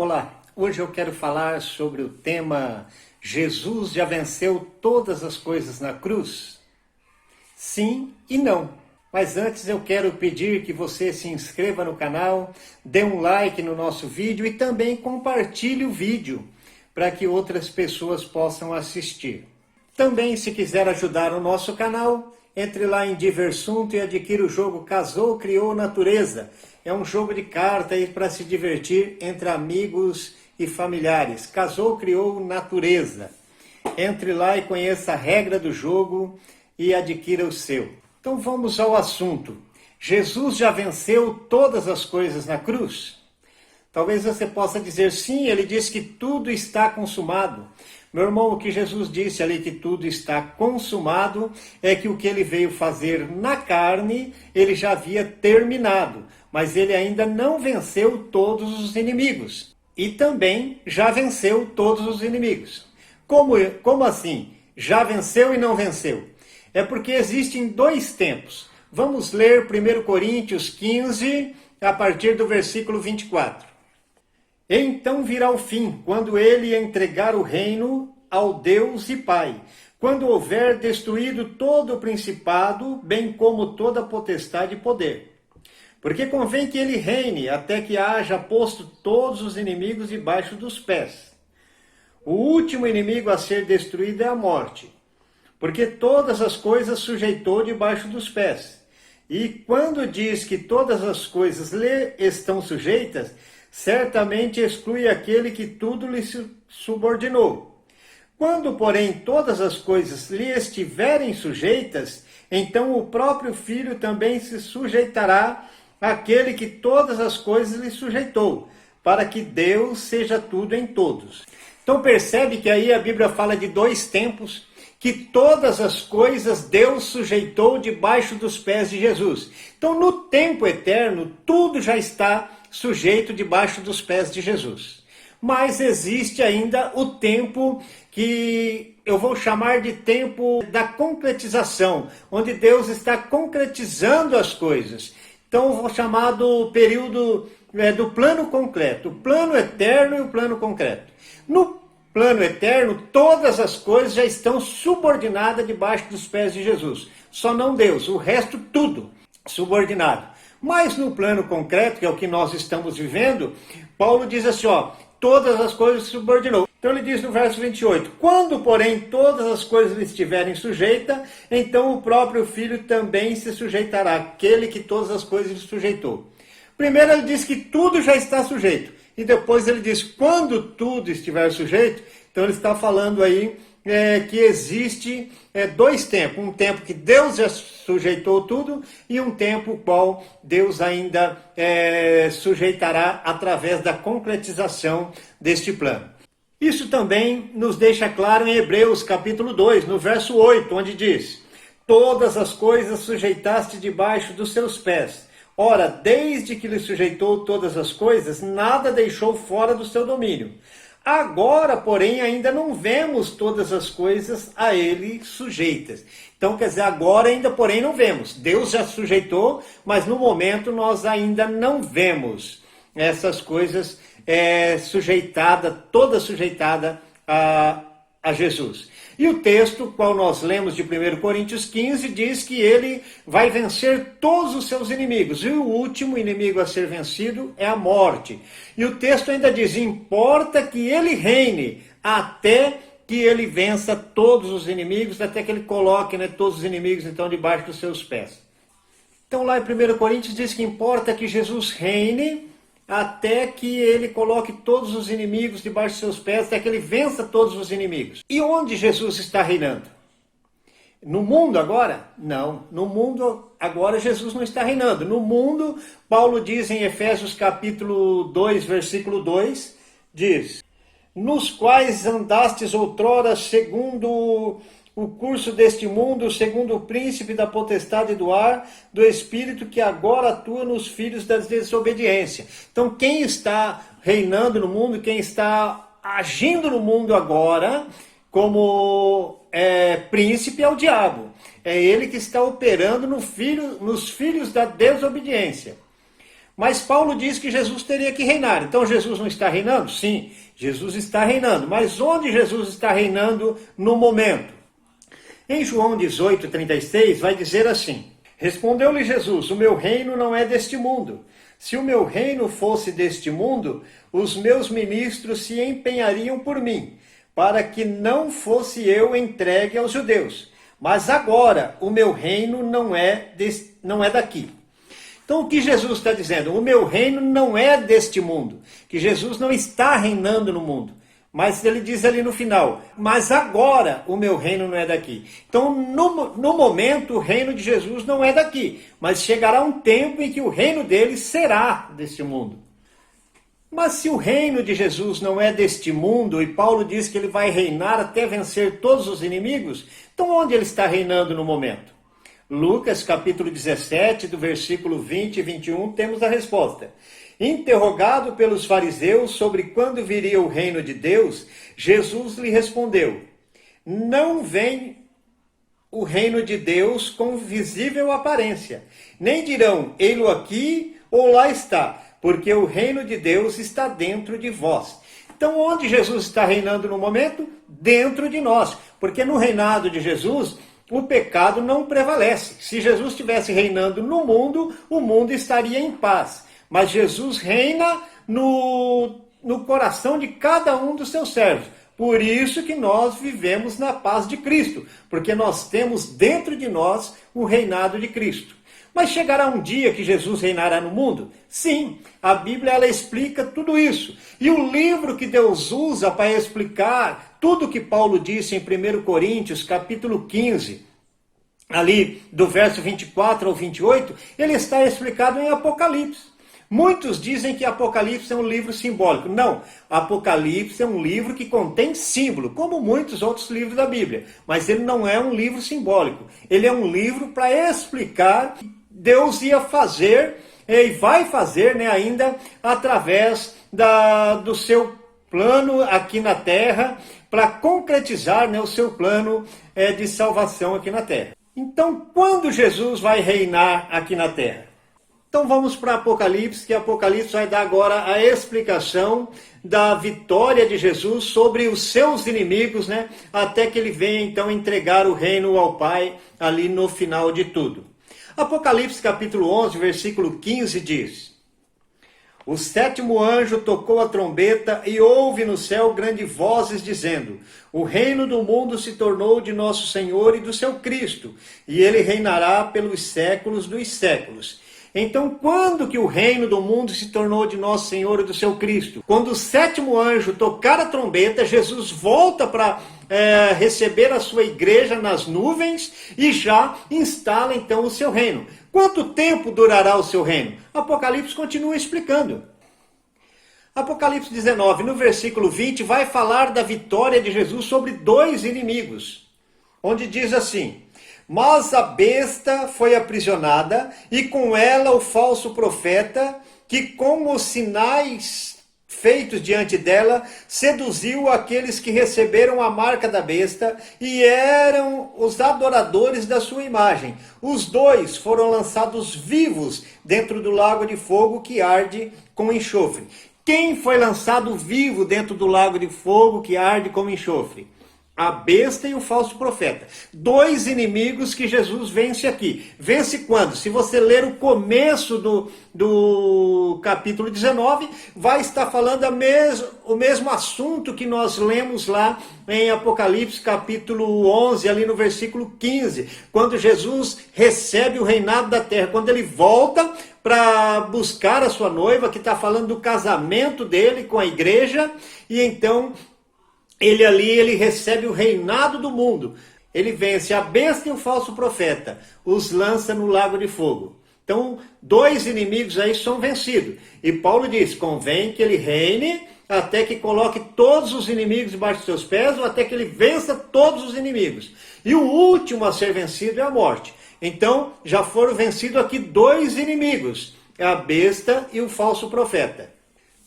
Olá, hoje eu quero falar sobre o tema Jesus já venceu todas as coisas na cruz? Sim e não. Mas antes eu quero pedir que você se inscreva no canal, dê um like no nosso vídeo e também compartilhe o vídeo para que outras pessoas possam assistir. Também, se quiser ajudar o nosso canal, entre lá em Diversunto e adquira o jogo Casou, Criou, Natureza. É um jogo de carta aí para se divertir entre amigos e familiares. Casou, Criou, Natureza. Entre lá e conheça a regra do jogo e adquira o seu. Então vamos ao assunto. Jesus já venceu todas as coisas na cruz? Talvez você possa dizer sim, ele diz que tudo está consumado. Meu irmão, o que Jesus disse ali que tudo está consumado é que o que ele veio fazer na carne, ele já havia terminado. Mas ele ainda não venceu todos os inimigos. E também já venceu todos os inimigos. Como assim? Já venceu e não venceu? É porque existem dois tempos. Vamos ler 1 Coríntios 15, a partir do versículo 24. Então virá o fim, quando ele entregar o reino ao Deus e Pai, quando houver destruído todo o principado, bem como toda potestade e poder. Porque convém que ele reine, até que haja posto todos os inimigos debaixo dos pés. O último inimigo a ser destruído é a morte, porque todas as coisas sujeitou debaixo dos pés. E quando diz que todas as coisas lhe estão sujeitas, certamente exclui aquele que tudo lhe subordinou. Quando, porém, todas as coisas lhe estiverem sujeitas, então o próprio Filho também se sujeitará àquele que todas as coisas lhe sujeitou, para que Deus seja tudo em todos. Então percebe que aí a Bíblia fala de dois tempos, que todas as coisas Deus sujeitou debaixo dos pés de Jesus. Então no tempo eterno, tudo já está sujeito debaixo dos pés de Jesus. Mas existe ainda o tempo que eu vou chamar de tempo da concretização, onde Deus está concretizando as coisas. Então eu vou chamar do período do plano concreto, o plano eterno e o plano concreto. No plano eterno, todas as coisas já estão subordinadas debaixo dos pés de Jesus. Só não Deus, o resto tudo subordinado. Mas no plano concreto, que é o que nós estamos vivendo, Paulo diz assim, todas as coisas se subordinou. Então ele diz no verso 28, quando, porém, todas as coisas lhe estiverem sujeitas, então o próprio Filho também se sujeitará, aquele que todas as coisas lhe sujeitou. Primeiro ele diz que tudo já está sujeito. E depois ele diz, quando tudo estiver sujeito, então ele está falando aí que existe dois tempos. Um tempo que Deus já sujeitou tudo e um tempo qual Deus ainda sujeitará através da concretização deste plano. Isso também nos deixa claro em Hebreus capítulo 2, no verso 8, onde diz, todas as coisas sujeitaste debaixo dos seus pés. Ora, desde que lhe sujeitou todas as coisas, nada deixou fora do seu domínio. Agora, porém, ainda não vemos todas as coisas a ele sujeitas. Então, quer dizer, agora ainda, porém, não vemos. Deus já sujeitou, mas no momento nós ainda não vemos essas coisas toda sujeitada a Jesus. E o texto, qual nós lemos de 1 Coríntios 15, diz que ele vai vencer todos os seus inimigos. E o último inimigo a ser vencido é a morte. E o texto ainda diz, importa que ele reine até que ele vença todos os inimigos, até que ele coloque todos os inimigos então debaixo dos seus pés. Então lá em 1 Coríntios diz que importa que Jesus reine até que ele coloque todos os inimigos debaixo de seus pés, até que ele vença todos os inimigos. E onde Jesus está reinando? No mundo agora? Não. No mundo agora Jesus não está reinando. No mundo, Paulo diz em Efésios capítulo 2, versículo 2, diz, nos quais andastes outrora segundo o curso deste mundo, segundo o príncipe da potestade do ar, do espírito que agora atua nos filhos da desobediência. Então quem está reinando no mundo, quem está agindo no mundo agora, como príncipe é o diabo. É ele que está operando nos filhos da desobediência. Mas Paulo diz que Jesus teria que reinar. Então Jesus não está reinando? Sim, Jesus está reinando. Mas onde Jesus está reinando no momento? Em João 18:36 vai dizer assim: respondeu-lhe Jesus, o meu reino não é deste mundo. Se o meu reino fosse deste mundo, os meus ministros se empenhariam por mim, para que não fosse eu entregue aos judeus. Mas agora o meu reino não é daqui. Então o que Jesus está dizendo? O meu reino não é deste mundo. Que Jesus não está reinando no mundo. Mas ele diz ali no final, mas agora o meu reino não é daqui. Então, no momento, o reino de Jesus não é daqui. Mas chegará um tempo em que o reino dele será deste mundo. Mas se o reino de Jesus não é deste mundo, e Paulo diz que ele vai reinar até vencer todos os inimigos, então onde ele está reinando no momento? Lucas capítulo 17, do versículo 20 e 21, temos a resposta. Interrogado pelos fariseus sobre quando viria o reino de Deus, Jesus lhe respondeu: não vem o reino de Deus com visível aparência, nem dirão, ei-lo aqui ou lá está, porque o reino de Deus está dentro de vós. Então, onde Jesus está reinando no momento? Dentro de nós, porque no reinado de Jesus, o pecado não prevalece. Se Jesus estivesse reinando no mundo, o mundo estaria em paz. Mas Jesus reina no coração de cada um dos seus servos. Por isso que nós vivemos na paz de Cristo, porque nós temos dentro de nós o reinado de Cristo. Mas chegará um dia que Jesus reinará no mundo? Sim, a Bíblia ela explica tudo isso. E o livro que Deus usa para explicar tudo o que Paulo disse em 1 Coríntios, capítulo 15, ali do verso 24 ao 28, ele está explicado em Apocalipse. Muitos dizem que Apocalipse é um livro simbólico. Não, Apocalipse é um livro que contém símbolo, como muitos outros livros da Bíblia. Mas ele não é um livro simbólico. Ele é um livro para explicar o que Deus ia fazer e vai fazer, né, ainda através do seu plano aqui na Terra, para concretizar, né, o seu plano de salvação aqui na Terra. Então, quando Jesus vai reinar aqui na Terra? Então vamos para Apocalipse, que Apocalipse vai dar agora a explicação da vitória de Jesus sobre os seus inimigos, né? Até que ele venha então entregar o reino ao Pai ali no final de tudo. Apocalipse capítulo 11, versículo 15 diz: o sétimo anjo tocou a trombeta e houve no céu grandes vozes dizendo: o reino do mundo se tornou de nosso Senhor e do seu Cristo, e ele reinará pelos séculos dos séculos. Então, quando que o reino do mundo se tornou de nosso Senhor e do seu Cristo? Quando o sétimo anjo tocar a trombeta, Jesus volta para receber a sua igreja nas nuvens e já instala então o seu reino. Quanto tempo durará o seu reino? Apocalipse continua explicando. Apocalipse 19, no versículo 20, vai falar da vitória de Jesus sobre dois inimigos, onde diz assim: mas a besta foi aprisionada, e com ela o falso profeta, que com os sinais feitos diante dela, seduziu aqueles que receberam a marca da besta, e eram os adoradores da sua imagem. Os dois foram lançados vivos dentro do lago de fogo que arde com enxofre. Quem foi lançado vivo dentro do lago de fogo que arde com enxofre? A besta e o falso profeta. Dois inimigos que Jesus vence aqui. Vence quando? Se você ler o começo do capítulo 19, vai estar falando o mesmo assunto que nós lemos lá em Apocalipse capítulo 11, ali no versículo 15. Quando Jesus recebe o reinado da terra. Quando ele volta para buscar a sua noiva, que está falando do casamento dele com a igreja. E então ele recebe o reinado do mundo. Ele vence a besta e o falso profeta, os lança no lago de fogo. Então, dois inimigos aí são vencidos. E Paulo diz, convém que ele reine até que coloque todos os inimigos debaixo de seus pés, ou até que ele vença todos os inimigos. E o último a ser vencido é a morte. Então, já foram vencidos aqui dois inimigos, a besta e o falso profeta.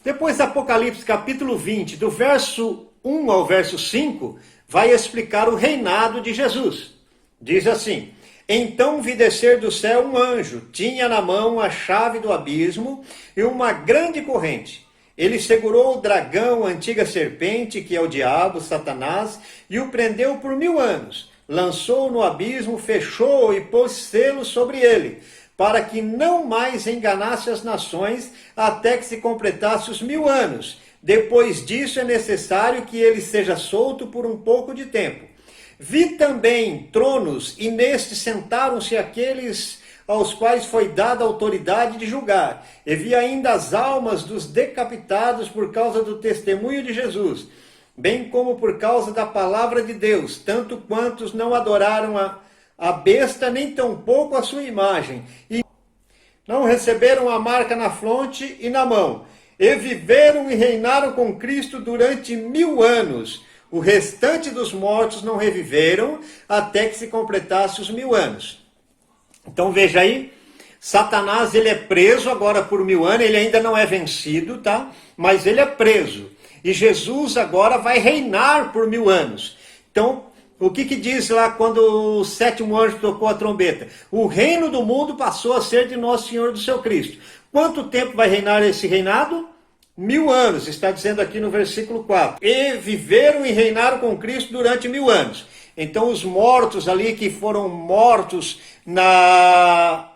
Depois, Apocalipse capítulo 20, do verso 1 ao verso 5, vai explicar o reinado de Jesus. Diz assim: Então vi descer do céu um anjo, tinha na mão a chave do abismo e uma grande corrente. Ele segurou o dragão, a antiga serpente, que é o diabo, Satanás, e o prendeu por 1000 anos. Lançou-o no abismo, fechou-o e pôs selo sobre ele, para que não mais enganasse as nações, até que se completasse os 1000 anos. Depois disso é necessário que ele seja solto por um pouco de tempo. Vi também tronos, e nestes sentaram-se aqueles aos quais foi dada a autoridade de julgar. E vi ainda as almas dos decapitados por causa do testemunho de Jesus, bem como por causa da palavra de Deus, tanto quantos não adoraram a besta, nem tampouco a sua imagem, e não receberam a marca na fronte e na mão, e viveram e reinaram com Cristo durante 1000 anos. O restante dos mortos não reviveram até que se completasse os 1000 anos. Então veja aí, Satanás ele é preso agora por 1000 anos, ele ainda não é vencido, tá? Mas ele é preso. E Jesus agora vai reinar por 1000 anos. Então, o que diz lá quando o 7º anjo tocou a trombeta? O reino do mundo passou a ser de nosso Senhor do seu Cristo. Quanto tempo vai reinar esse reinado? 1000 anos, está dizendo aqui no versículo 4. E viveram e reinaram com Cristo durante 1000 anos. Então os mortos ali que foram mortos na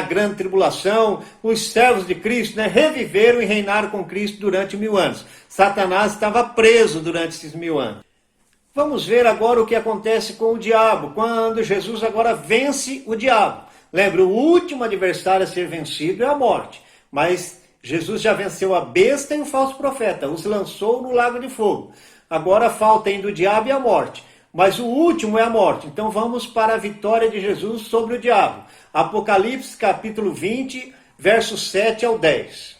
grande tribulação, os servos de Cristo, né, reviveram e reinaram com Cristo durante 1000 anos. Satanás estava preso durante esses 1000 anos. Vamos ver agora o que acontece com o diabo, quando Jesus agora vence o diabo. Lembra, o último adversário a ser vencido é a morte, mas Jesus já venceu a besta e o falso profeta, os lançou no lago de fogo. Agora falta ainda o diabo e a morte, mas o último é a morte. Então vamos para a vitória de Jesus sobre o diabo. Apocalipse capítulo 20, versos 7 ao 10.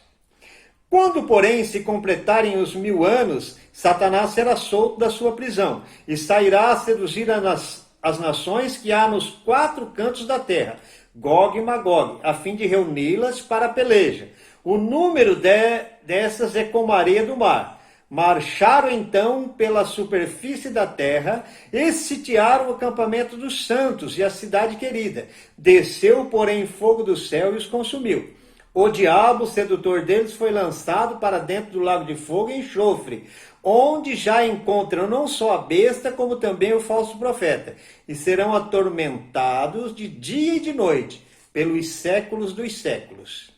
Quando, porém, se completarem os 1000 anos, Satanás será solto da sua prisão e sairá a seduzir as nações que há nos 4 cantos da terra, Gog e Magog, a fim de reuni-las para a peleja. O número dessas é como a areia do mar. Marcharam então pela superfície da terra e sitiaram o acampamento dos santos e a cidade querida. Desceu, porém, fogo do céu e os consumiu. O diabo, sedutor deles, foi lançado para dentro do lago de fogo e enxofre, onde já encontram não só a besta, como também o falso profeta, e serão atormentados de dia e de noite, pelos séculos dos séculos.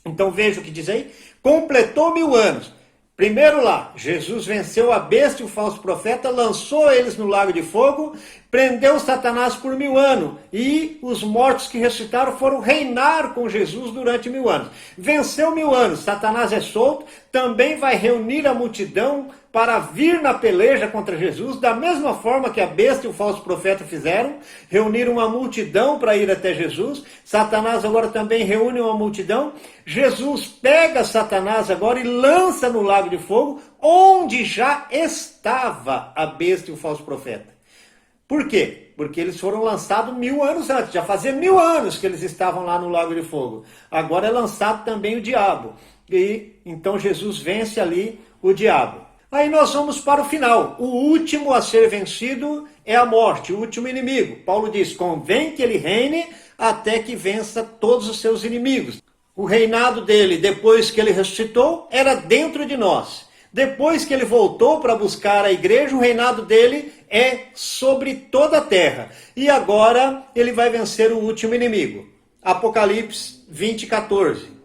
Então veja o que diz aí. Completou 1000 anos. Primeiro lá, Jesus venceu a besta e o falso profeta, lançou eles no lago de fogo, prendeu Satanás por 1000 anos. E os mortos que ressuscitaram foram reinar com Jesus durante 1000 anos. Venceu 1000 anos, Satanás é solto, também vai reunir a multidão para vir na peleja contra Jesus, da mesma forma que a besta e o falso profeta fizeram, reuniram uma multidão para ir até Jesus. Satanás agora também reúne uma multidão. Jesus pega Satanás agora e lança no lago de fogo, onde já estava a besta e o falso profeta. Por quê? Porque eles foram lançados 1000 anos antes, já fazia 1000 anos que eles estavam lá no lago de fogo. Agora é lançado também o diabo. E então Jesus vence ali o diabo. Aí nós vamos para o final. O último a ser vencido é a morte, o último inimigo. Paulo diz, convém que ele reine até que vença todos os seus inimigos. O reinado dele, depois que ele ressuscitou, era dentro de nós. Depois que ele voltou para buscar a igreja, o reinado dele é sobre toda a terra. E agora ele vai vencer o último inimigo. Apocalipse 20, 14.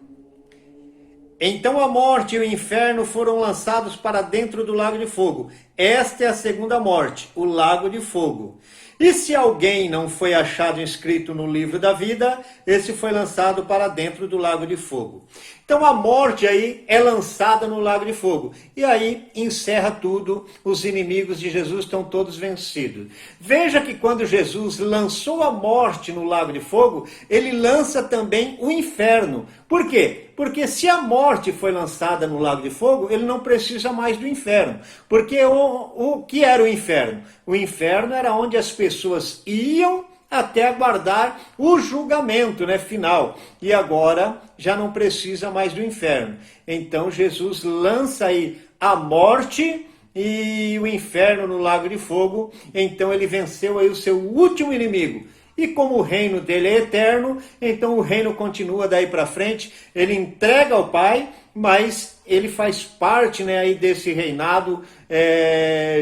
Então a morte e o inferno foram lançados para dentro do lago de fogo. Esta é a segunda morte, o lago de fogo. E se alguém não foi achado inscrito no livro da vida, esse foi lançado para dentro do lago de fogo. Então a morte aí é lançada no lago de fogo. E aí encerra tudo, os inimigos de Jesus estão todos vencidos. Veja que quando Jesus lançou a morte no lago de fogo, ele lança também o inferno. Por quê? Porque se a morte foi lançada no lago de fogo, ele não precisa mais do inferno. Porque o que era o inferno? O inferno era onde as pessoas iam até aguardar o julgamento, né, final. E agora já não precisa mais do inferno. Então Jesus lança aí a morte e o inferno no lago de fogo. Então ele venceu aí o seu último inimigo. E como o reino dele é eterno, então o reino continua daí para frente, ele entrega ao Pai, mas ele faz parte, né, aí desse reinado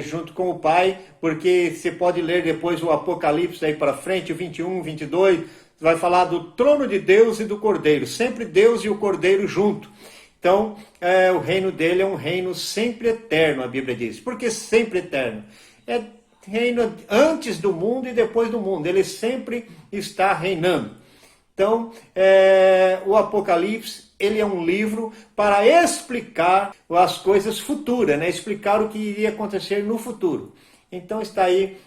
junto com o Pai, porque você pode ler depois o Apocalipse aí para frente, o 21, 22, vai falar do trono de Deus e do Cordeiro, sempre Deus e o Cordeiro junto. Então, o reino dele é um reino sempre eterno, a Bíblia diz. Por que sempre eterno? É reino antes do mundo e depois do mundo. Ele sempre está reinando. Então, o Apocalipse, ele é um livro para explicar as coisas futuras, né? Explicar o que iria acontecer no futuro. Então está aí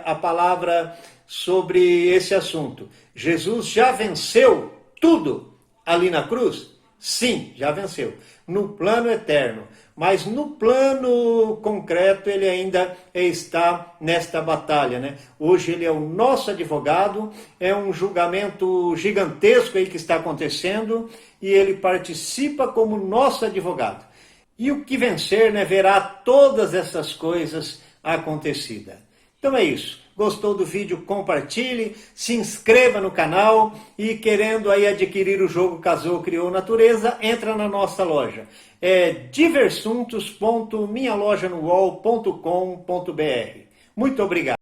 a palavra sobre esse assunto. Jesus já venceu tudo ali na cruz? Sim, já venceu. No plano eterno. Mas no plano concreto ele ainda está nesta batalha, né? Hoje ele é o nosso advogado, é um julgamento gigantesco aí que está acontecendo e ele participa como nosso advogado. E o que vencer, né, verá todas essas coisas acontecidas. Então é isso. Gostou do vídeo? Compartilhe, se inscreva no canal e querendo aí adquirir o jogo Casou, Criou Natureza, entra na nossa loja. É diversuntos.minhalojanoUOL.com.br. Muito obrigado.